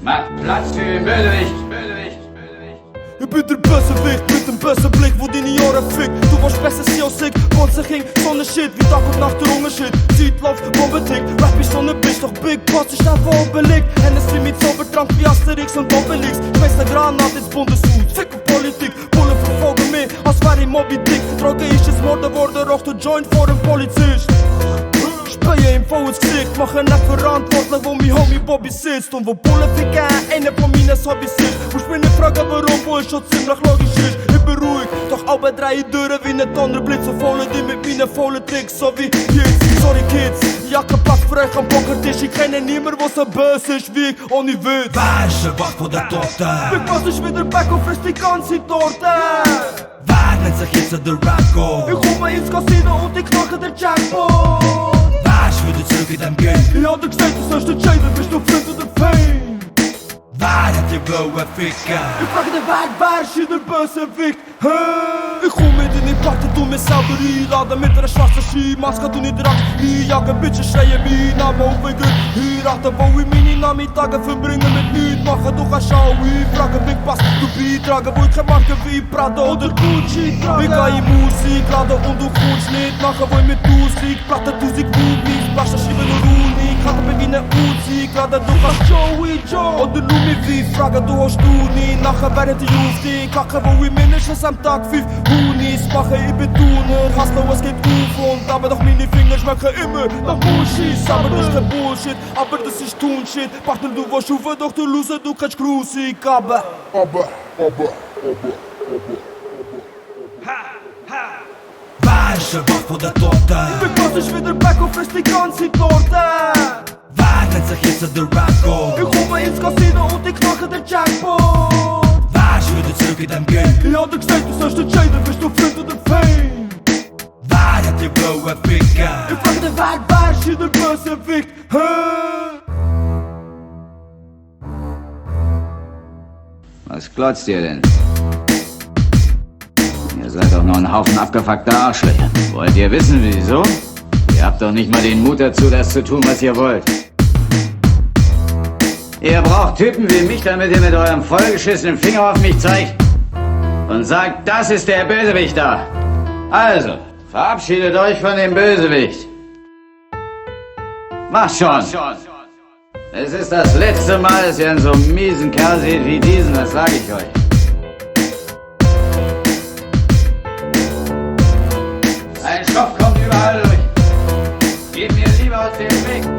Macht Platz für den Bösewicht. Ich bin der Bösewicht mit dem bösen Blick, wo deine Jahre fickt. Du warst besser sie als ich, Bonze ging, Sonne shit, wie Tag und Nacht der Unterschied. Zeitlauf, Bombe tickt, Rap ist so ne Bitch, doch Big Boss ist einfach belegt. Hennessy mit Zaubertrank wie Asterix und Obelix. Schmeiß ne Granat ins Bundeshut, fick auf Politik, Bullen verfolgen mich, als wär ich Moby Dick. Droge ist es Morden worden, raucht der Joint vor dem Polizist. Speien ihm vor ins Gesicht, mache nicht verantwortlich, wo mein Homie Bobby sitzt. Und wo Bullen ficken, einer von meinen Hobbys ist. Musst mich nicht fragen warum, wo es schon ziemlich logisch ist. Ich bin ruhig, doch alle drei Türen wie ein Donnerblitz. Und vollen die mit meinen vollen Tricks, so wie jetzt. Sorry Kids, Jacke packt für euch am Pokertisch. Ich kenne niemand, was so böse ist wie ich, ohne Witz. Wer ist der Wach von der Torte? Big Boss ist wieder back und frisst die ganze Torte. Wer nennt sich jetzt der Rap-Go? Ich komme ins Casino und ich knacke den Jackpot. Wer ist wieder zurück in dem Game? Ich hab dir gesagt, du sollst entscheiden, bist du Freund oder Fame? Wer hat die blaue Ficker? Ich frage den Weg, wer ist hier der Bösewicht? Ich komme in deine Platte, du mich selber einladen mit einer schwarzen Skimaske, du nicht Angst einjagen, Bitches schreien meinen Namen auf mein Gott heiraten, wo ich meine Nachmittage verbringe mit nichts machen, du kannst auch einfragen, Big Boss, du beitragen, wo ich keine Marke wie Prada oder Gucci trage. Ich gehe in Musik laden und du kommst nicht machen, wo ich mit Musik Platte 1000 Movies, Flaschen schreiben nur Unik, hatte beginnen Uzi, gerade du kannst Joey Joe oder nur mich wie fragen, du hast du nie, nachher während ich auf die Kacke, wo ich mindestens am Tag 5 Hunis mache, ich bin Tuner, Hassler, es geht auf und aber doch meine Finger schmecken immer nach Bullshit, aber das ist kein Bullshit, aber das ist Tunshit, Partner, du warst auf, doch du Loser, du kannst grusig, aber Wer ist der Wach von der Torte? Big Boss ist wieder back und frisst die ganze Torte. Wer nennt sich jetzt der Rap-Go? Ich komme ins Casino und ich knacke den Jackpot. Wer ist wieder zurück in dem Game? Ich hab dir gesagt, du sollst entscheiden, bist du Freund oder Fame? Wer hat die blaue Ficker? Ich frage den Weg, wer ist hier der Bösewicht? Was glotzt ihr denn? Ihr seid doch nur ein Haufen abgefuckter Arschlöcher. Wollt ihr wissen, wieso? Ihr habt doch nicht mal den Mut dazu, das zu tun, was ihr wollt. Ihr braucht Typen wie mich, damit ihr mit eurem vollgeschissenen Finger auf mich zeigt und sagt, das ist der Bösewicht da. Also, verabschiedet euch von dem Bösewicht. Macht schon. Es ist das letzte Mal, dass ihr einen so miesen Kerl seht wie diesen, das sage ich euch. Ein Stoff kommt überall durch. Geht mir lieber aus dem Weg.